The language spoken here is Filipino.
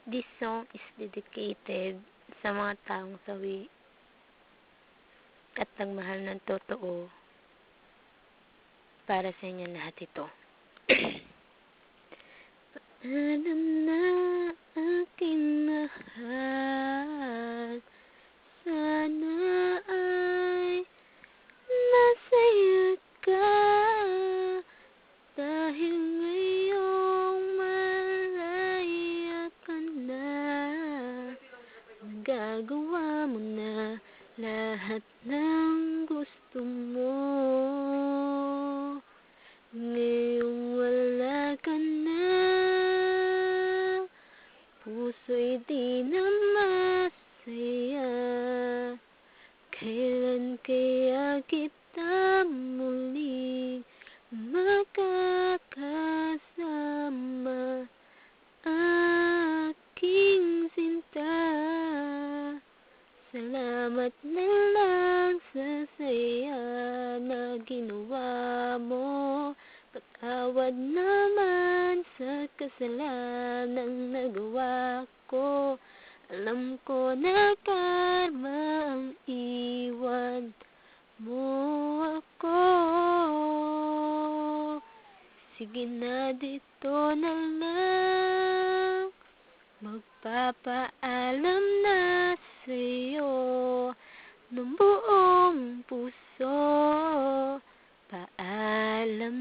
This song is dedicated sa mga taong sawi at nagmahal ng totoo. Para sa inyo lahat ito. Paalam na aking mahal, sana ay masaya ka, dahil ngayong malaya ka na, nagagawa mo na lahat ng gusto mo. Ngayong wala ka na, puso'y di na masaya. Kailan kaya kita muling makakasama, aking sinta? Salamat na lang sa saya na ginawa mo. Patawad naman sa kasalanang nagawa ko. Alam ko na karma ang iwan mo ako. Sige na, dito na lang, magpapaalam na sa'yo ng buong puso. Paalam